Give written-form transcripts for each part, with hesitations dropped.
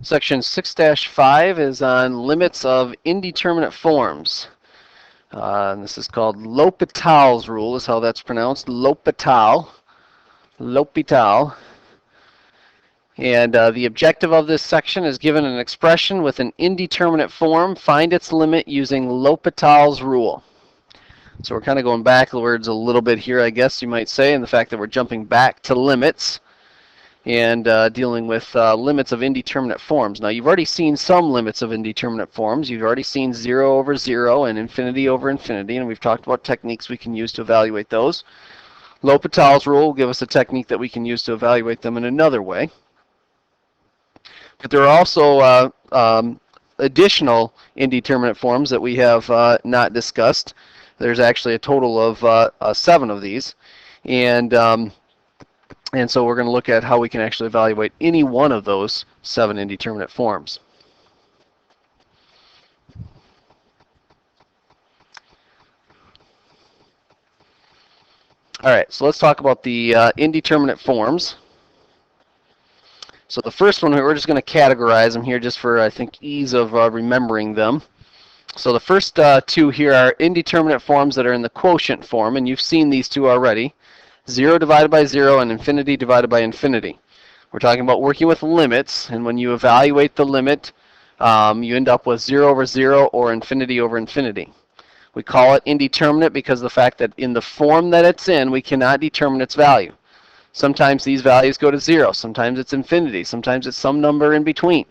Section 6-5 is on limits of indeterminate forms. And this is called L'Hopital's rule, is how that's pronounced. L'Hopital. L'Hopital. And the objective of this section is given an expression with an indeterminate form. Find its limit using L'Hopital's rule. So we're kind of going backwards a little bit here, I guess you might say, in the fact that we're jumping back to limits and dealing with limits of indeterminate forms. Now, you've already seen some limits of indeterminate forms. You've already seen 0 over 0 and infinity over infinity, and we've talked about techniques we can use to evaluate those. L'Hopital's rule will give us a technique that we can use to evaluate them in another way. But there are also additional indeterminate forms that we have not discussed. There's actually a total of 7 of these. And so we're going to look at how we can actually evaluate any one of those 7 indeterminate forms. All right, so let's talk about the indeterminate forms. So the first one, we're just going to categorize them here just for, I think, ease of remembering them. So the first 2 here are indeterminate forms that are in the quotient form, and you've seen these 2 already. 0 divided by 0 and infinity divided by infinity. We're talking about working with limits, and when you evaluate the limit, you end up with 0 over 0 or infinity over infinity. We call it indeterminate because of the fact that in the form that it's in, we cannot determine its value. Sometimes these values go to 0, sometimes it's infinity, sometimes it's some number in between.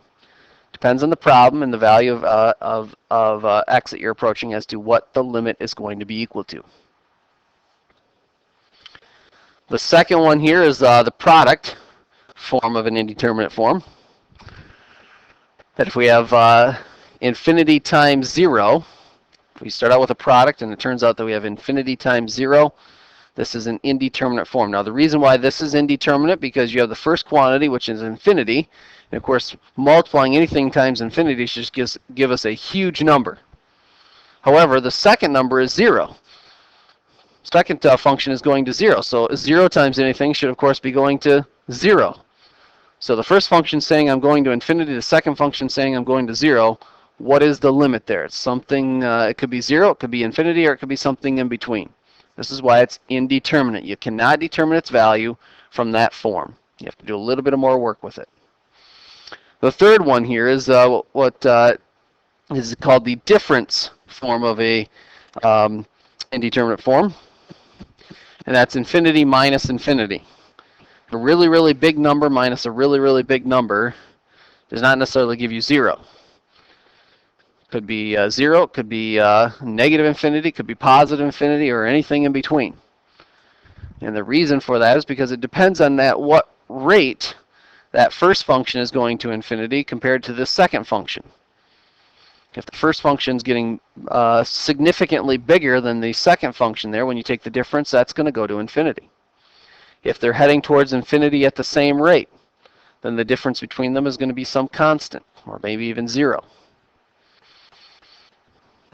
Depends on the problem and the value of x that you're approaching as to what the limit is going to be equal to. The second one here is the product form of an indeterminate form. That if we have infinity times 0, if we start out with a product and it turns out that we have infinity times 0, this is an indeterminate form. Now the reason why this is indeterminate because you have the first quantity, which is infinity, and of course multiplying anything times infinity should just give us a huge number. However, the second number is 0. Second function is going to 0. So 0 times anything should, of course, be going to 0. So the first function saying I'm going to infinity, the second function saying I'm going to 0. What is the limit there? It's something, it could be 0, it could be infinity, or it could be something in between. This is why it's indeterminate. You cannot determine its value from that form. You have to do a little bit more work with it. The third one here is what is called the difference form of a indeterminate form. And that's infinity minus infinity. A really, really big number minus a really, really big number does not necessarily give you 0. Could be 0, could be negative infinity, could be positive infinity, or anything in between. And the reason for that is because it depends on what rate that first function is going to infinity compared to the second function. If the first function is getting significantly bigger than the second function there, when you take the difference, that's going to go to infinity. If they're heading towards infinity at the same rate, then the difference between them is going to be some constant, or maybe even 0.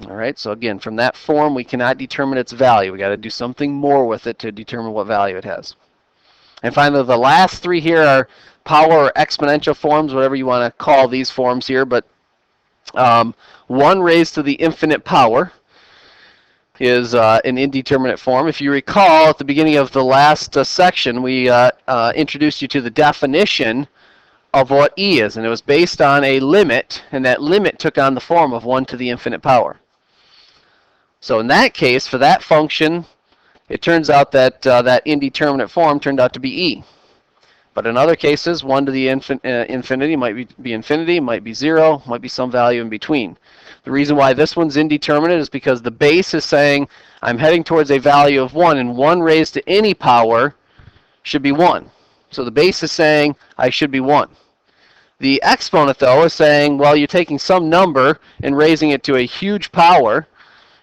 All right, so again, from that form, we cannot determine its value. We've got to do something more with it to determine what value it has. And finally, the last 3 here are power or exponential forms, whatever you want to call these forms here, but 1 raised to the infinite power is an indeterminate form. If you recall, at the beginning of the last section, we introduced you to the definition of what e is, and it was based on a limit, and that limit took on the form of 1 to the infinite power. So in that case, for that function, it turns out that that indeterminate form turned out to be e. But in other cases, 1 to the infinity might be infinity, might be 0, might be some value in between. The reason why this one's indeterminate is because the base is saying I'm heading towards a value of 1, and 1 raised to any power should be 1. So the base is saying I should be 1. The exponent, though, is saying, well, you're taking some number and raising it to a huge power.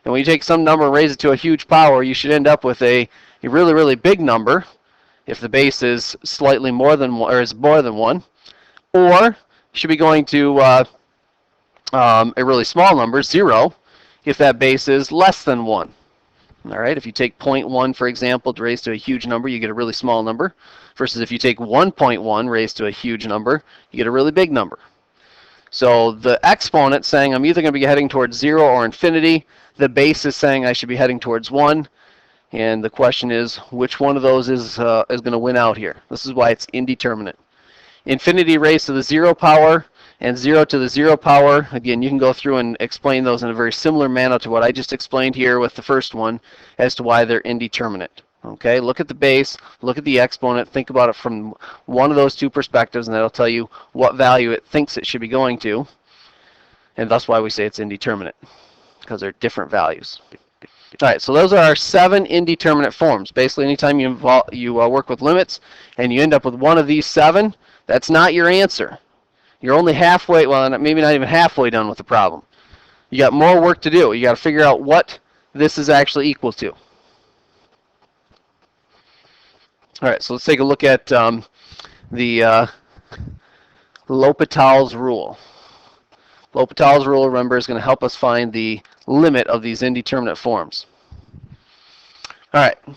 And when you take some number and raise it to a huge power, you should end up with a really, really big number if the base is slightly more than 1, or is more than 1. Or you should be going to a really small number, 0, if that base is less than 1. All right, if you take 0.1, for example, to raise to a huge number, you get a really small number. Versus if you take 1.1 raised to a huge number, you get a really big number. So the exponent saying I'm either going to be heading towards 0 or infinity. The base is saying I should be heading towards 1. And the question is, which one of those is going to win out here? This is why it's indeterminate. Infinity raised to the 0 power and 0 to the 0 power. Again, you can go through and explain those in a very similar manner to what I just explained here with the first one as to why they're indeterminate. Okay, look at the base, look at the exponent, think about it from one of those two perspectives, and that'll tell you what value it thinks it should be going to. And that's why we say it's indeterminate, because they're different values. All right, so those are our 7 indeterminate forms. Basically, anytime you work with limits and you end up with one of these 7, that's not your answer. You're only halfway, well, maybe not even halfway done with the problem. You got more work to do. You got to figure out what this is actually equal to. All right, so let's take a look at the L'Hopital's rule. L'Hopital's rule, remember, is going to help us find the limit of these indeterminate forms. All right. I'm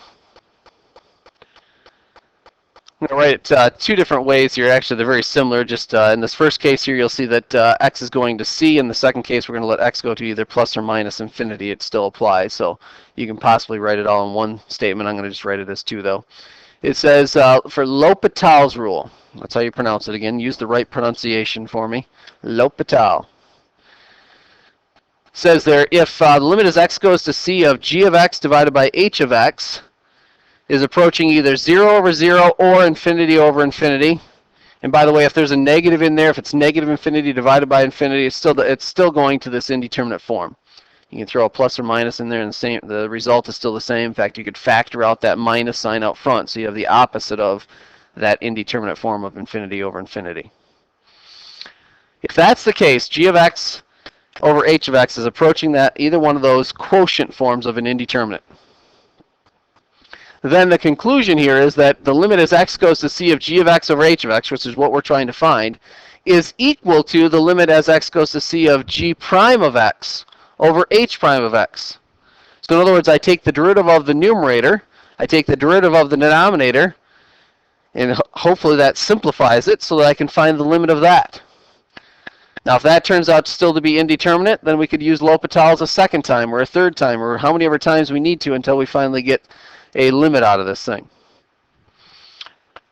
going to write it 2 different ways here. Actually, they're very similar. Just in this first case here, you'll see that x is going to c. In the second case, we're going to let x go to either plus or minus infinity. It still applies, so you can possibly write it all in one statement. I'm going to just write it as 2, though. It says for L'Hopital's rule, that's how you pronounce it again. Use the right pronunciation for me. L'Hopital. Says there, if the limit as x goes to c of g of x divided by h of x is approaching either 0 over 0 or infinity over infinity. And by the way, if there's a negative in there, if it's negative infinity divided by infinity, it's still going to this indeterminate form. You can throw a plus or minus in there, and the result is still the same. In fact, you could factor out that minus sign out front, so you have the opposite of that indeterminate form of infinity over infinity. If that's the case, g of x over h of x is approaching that either one of those quotient forms of an indeterminate. Then the conclusion here is that the limit as x goes to c of g of x over h of x, which is what we're trying to find, is equal to the limit as x goes to c of g prime of x over h prime of x. So in other words, I take the derivative of the numerator, I take the derivative of the denominator, and hopefully that simplifies it so that I can find the limit of that. Now, if that turns out still to be indeterminate, then we could use L'Hopital's a second time or a third time or how many ever times we need to until we finally get a limit out of this thing.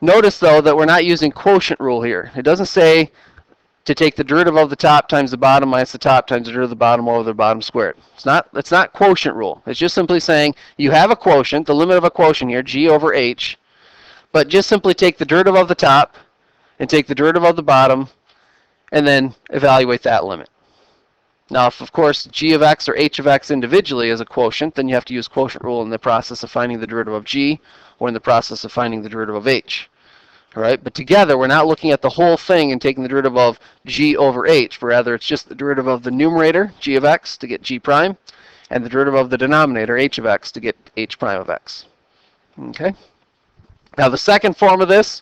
Notice, though, that we're not using quotient rule here. It doesn't say to take the derivative of the top times the bottom minus the top times the derivative of the bottom over the bottom squared. It's not quotient rule. It's just simply saying you have a quotient, the limit of a quotient here, g over h, but just simply take the derivative of the top and take the derivative of the bottom and then evaluate that limit. Now, if, of course, g of x or h of x individually is a quotient, then you have to use quotient rule in the process of finding the derivative of g or in the process of finding the derivative of h. All right? But together, we're not looking at the whole thing and taking the derivative of g over h, but rather it's just the derivative of the numerator, g of x, to get g prime, and the derivative of the denominator, h of x, to get h prime of x. Okay? Now, the second form of this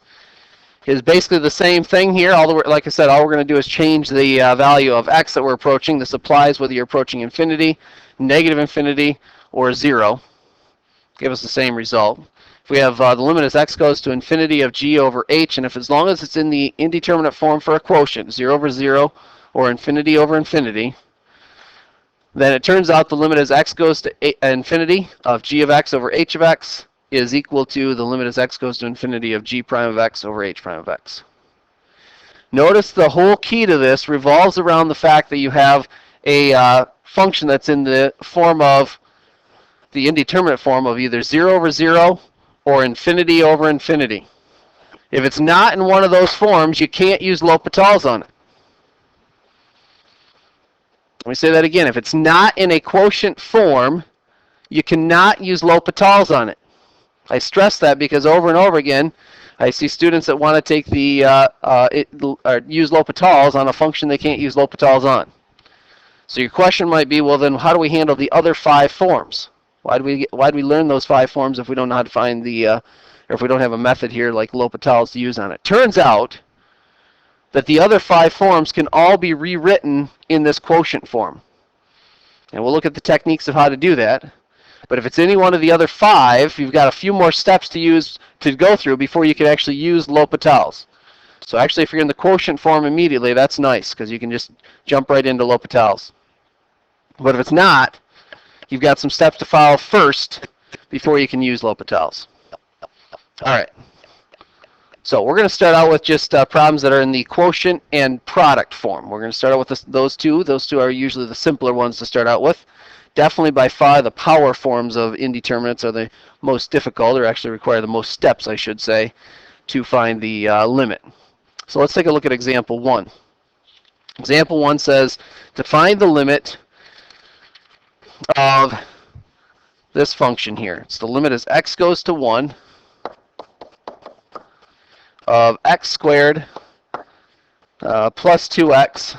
is basically the same thing here. Like I said, all we're going to do is change the value of x that we're approaching. This applies whether you're approaching infinity, negative infinity, or 0. Give us the same result. If we have the limit as x goes to infinity of g over h, and if as long as it's in the indeterminate form for a quotient, 0 over 0 or infinity over infinity, then it turns out the limit as x goes to infinity of g of x over h of x is equal to the limit as x goes to infinity of g prime of x over h prime of x. Notice the whole key to this revolves around the fact that you have a function that's in the form of the indeterminate form of either 0 over 0 or infinity over infinity. If it's not in one of those forms, you can't use L'Hopital's on it. Let me say that again. If it's not in a quotient form, you cannot use L'Hopital's on it. I stress that because over and over again, I see students that want to take use L'Hopital's on a function they can't use L'Hopital's on. So your question might be, well, then how do we handle the other 5 forms? Why do we learn those 5 forms if we don't know how to find or if we don't have a method here like L'Hopital's to use on it? Turns out that the other 5 forms can all be rewritten in this quotient form. And we'll look at the techniques of how to do that. But if it's any one of the other 5, you've got a few more steps to go through before you can actually use L'Hopital's. So actually, if you're in the quotient form immediately, that's nice, because you can just jump right into L'Hopital's. But if it's not, you've got some steps to follow first before you can use L'Hopital's. All right. So we're going to start out with just problems that are in the quotient and product form. We're going to start out with those two. Those two are usually the simpler ones to start out with. Definitely by far the power forms of indeterminates are the most difficult, or actually require the most steps, I should say, to find the limit. So let's take a look at example 1. Example 1 says to find the limit of this function here. So the limit is x goes to 1 of x squared plus 2x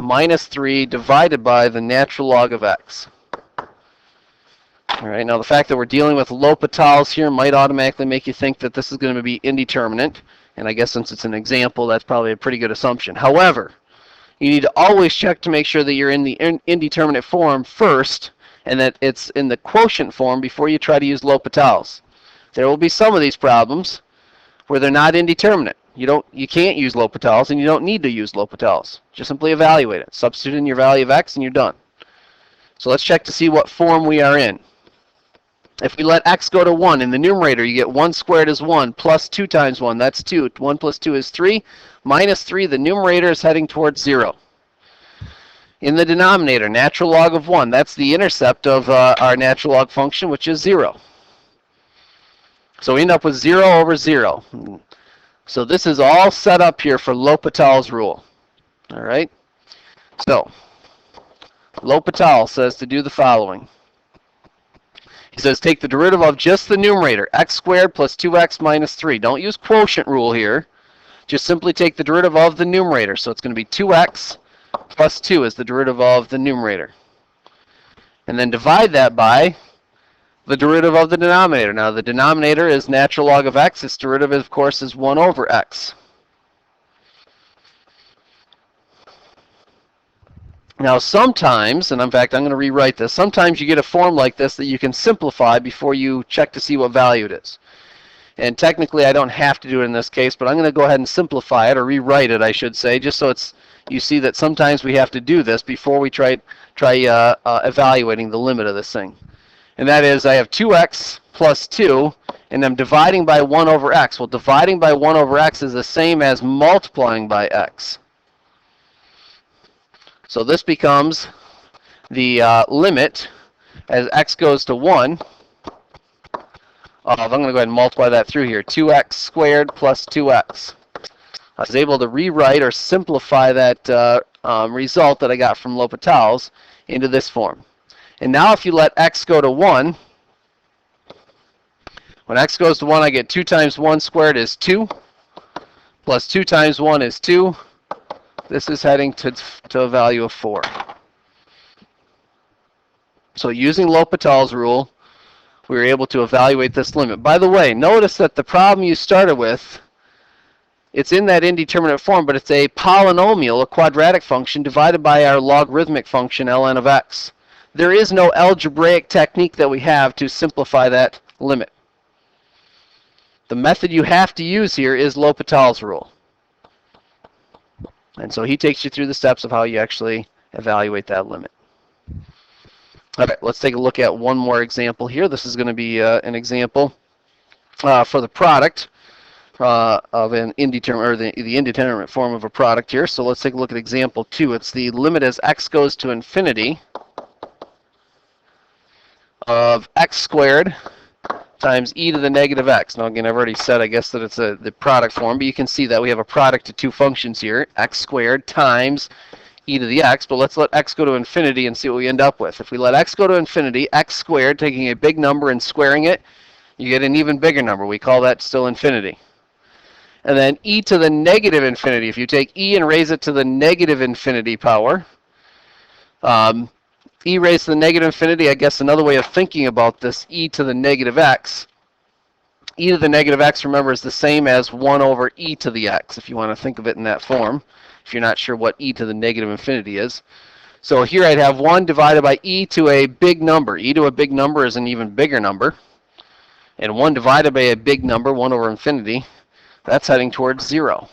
minus 3 divided by the natural log of x. All right, now the fact that we're dealing with L'Hopital's here might automatically make you think that this is going to be indeterminate, and I guess since it's an example, that's probably a pretty good assumption. However, you need to always check to make sure that you're in the indeterminate form first, and that it's in the quotient form before you try to use L'Hopital's. There will be some of these problems where they're not indeterminate. You can't use L'Hopital's, and you don't need to use L'Hopital's. Just simply evaluate it. Substitute in your value of x, and you're done. So let's check to see what form we are in. If we let x go to 1, in the numerator you get 1 squared is 1, plus 2 times 1, that's 2. 1 plus 2 is 3. Minus 3, the numerator is heading towards 0. In the denominator, natural log of 1, that's the intercept of our natural log function, which is 0. So we end up with 0 over 0. So this is all set up here for L'Hopital's rule. All right? So L'Hopital says to do the following. He says take the derivative of just the numerator, x squared plus 2x minus 3. Don't use quotient rule here. Just simply take the derivative of the numerator. So it's going to be 2x plus 2 is the derivative of the numerator. And then divide that by the derivative of the denominator. Now the denominator is natural log of x. Its derivative, of course, is 1 over x. Now sometimes, and in fact I'm going to rewrite this, sometimes you get a form like this that you can simplify before you check to see what value it is. And technically I don't have to do it in this case, but I'm going to go ahead and simplify it, or rewrite it I should say, just so you see that sometimes we have to do this before we try evaluating the limit of this thing. And that is I have 2x plus 2, and I'm dividing by 1 over x. Well, dividing by 1 over x is the same as multiplying by x. So this becomes the limit as x goes to 1. I'm going to go ahead and multiply that through here. 2x squared plus 2x. I was able to rewrite or simplify that result that I got from L'Hopital's into this form. And now if you let x go to 1, when x goes to 1, I get 2 times 1 squared is 2, plus 2 times 1 is 2. This is heading to a value of 4. So using L'Hopital's rule, we were able to evaluate this limit. By the way, notice that the problem you started with, it's in that indeterminate form, but it's a polynomial, a quadratic function, divided by our logarithmic function, ln of x. There is no algebraic technique that we have to simplify that limit. The method you have to use here is L'Hopital's rule. And so he takes you through the steps of how you actually evaluate that limit. Okay, let's take a look at one more example here. This is going to be an example for the product of an indeterminate, or the indeterminate form of a product here. So let's take a look at example 2. It's the limit as x goes to infinity of x squared times e to the negative x. Now again, I've already said, I guess, that it's the product form, but you can see that we have a product of two functions here, x squared times e to the x, but let's let x go to infinity and see what we end up with. If we let x go to infinity, x squared, taking a big number and squaring it, you get an even bigger number. We call that still infinity. And then e to the negative infinity, if you take e and raise it to the negative infinity power, e raised to the negative infinity, I guess another way of thinking about this, e to the negative x. E to the negative x, remember, is the same as 1 over e to the x, if you want to think of it in that form, if you're not sure what e to the negative infinity is. So here I'd have 1 divided by e to a big number. E to a big number is an even bigger number. And 1 divided by a big number, 1 over infinity, that's heading towards 0.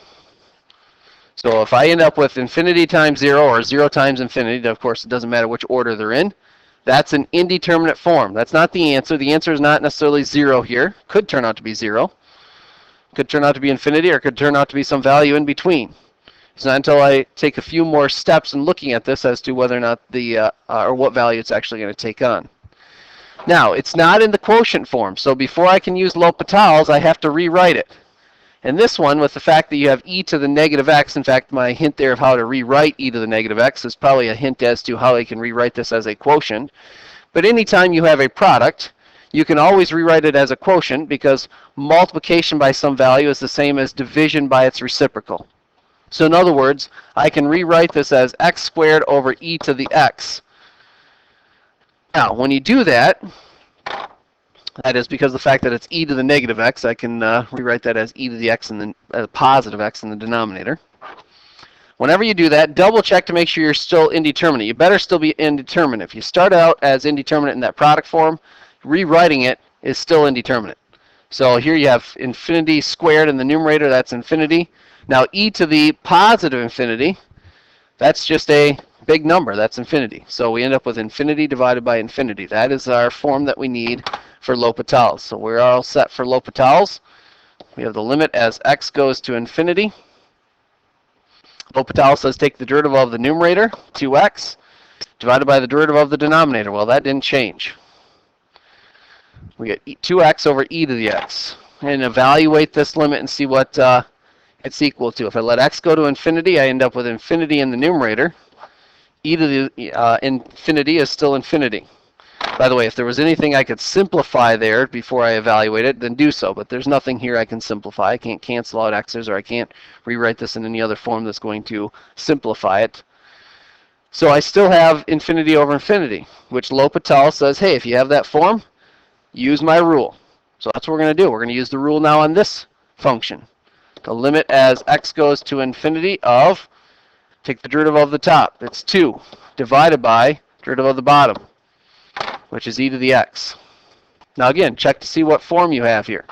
So if I end up with infinity times 0 or 0 times infinity, of course it doesn't matter which order they're in, that's an indeterminate form. That's not the answer. The answer is not necessarily 0 here. Could turn out to be 0. Could turn out to be infinity, or could turn out to be some value in between. It's not until I take a few more steps in looking at this as to whether or not or what value it's actually going to take on. Now, it's not in the quotient form, so before I can use L'Hopital's, I have to rewrite it. And this one, with the fact that you have e to the negative x, in fact, my hint there of how to rewrite e to the negative x is probably a hint as to how I can rewrite this as a quotient. But anytime you have a product, you can always rewrite it as a quotient because multiplication by some value is the same as division by its reciprocal. So in other words, I can rewrite this as x squared over e to the x. Now, when you do that, that is because of the fact that it's e to the negative x, I can rewrite that as e to the x and the positive x in the denominator. Whenever you do that, double check to make sure you're still indeterminate. You better still be indeterminate. If you start out as indeterminate in that product form, rewriting it is still indeterminate. So here you have infinity squared in the numerator, that's infinity. Now e to the positive infinity, that's just a big number, that's infinity. So we end up with infinity divided by infinity. That is our form that we need for L'Hopital's. So we're all set for L'Hopital's. We have the limit as x goes to infinity. L'Hopital says take the derivative of the numerator, 2x, divided by the derivative of the denominator. Well, that didn't change. We get 2x over e to the x. And evaluate this limit and see what it's equal to. If I let x go to infinity, I end up with infinity in the numerator. E to the infinity is still infinity. By the way, if there was anything I could simplify there before I evaluate it, then do so. But there's nothing here I can simplify. I can't cancel out x's, or I can't rewrite this in any other form that's going to simplify it. So I still have infinity over infinity, which L'Hopital says, hey, if you have that form, use my rule. So that's what we're going to do. We're going to use the rule now on this function. The limit as x goes to infinity of, take the derivative of the top, it's 2, divided by derivative of the bottom, which is e to the x. Now again, check to see what form you have here.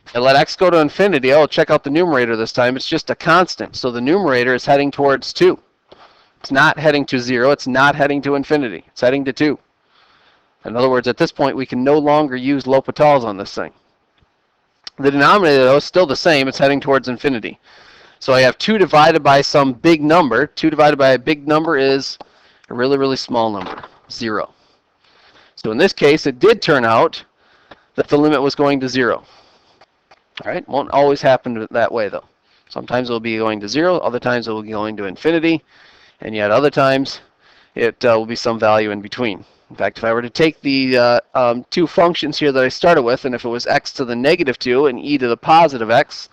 If I let x go to infinity, oh, check out the numerator this time. It's just a constant, so the numerator is heading towards 2. It's not heading to 0. It's not heading to infinity. It's heading to 2. In other words, at this point, we can no longer use L'Hopital's on this thing. The denominator, though, is still the same. It's heading towards infinity. So I have 2 divided by some big number. 2 divided by a big number is a really, really small number, 0. So in this case, it did turn out that the limit was going to 0. All right, won't always happen that way, though. Sometimes it will be going to 0. Other times it will be going to infinity. And yet other times it will be some value in between. In fact, if I were to take the two functions here that I started with, and if it was x to the negative 2 and e to the positive x,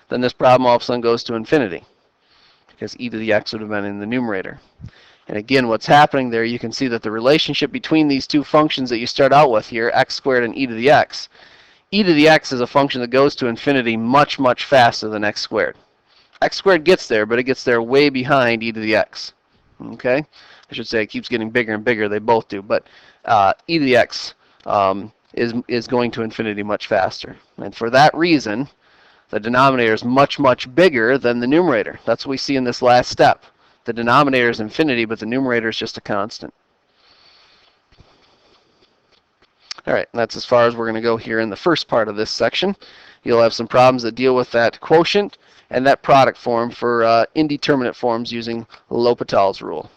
then this problem all of a sudden goes to infinity, because e to the x would have been in the numerator. And again, what's happening there, you can see that the relationship between these two functions that you start out with here, x squared and e to the x is a function that goes to infinity much, much faster than x squared. X squared gets there, but it gets there way behind e to the x. Okay? I should say it keeps getting bigger and bigger. They both do. But e to the x is going to infinity much faster. And for that reason, the denominator is much, much bigger than the numerator. That's what we see in this last step. The denominator is infinity, but the numerator is just a constant. All right, and that's as far as we're going to go here in the first part of this section. You'll have some problems that deal with that quotient and that product form for indeterminate forms using L'Hopital's rule.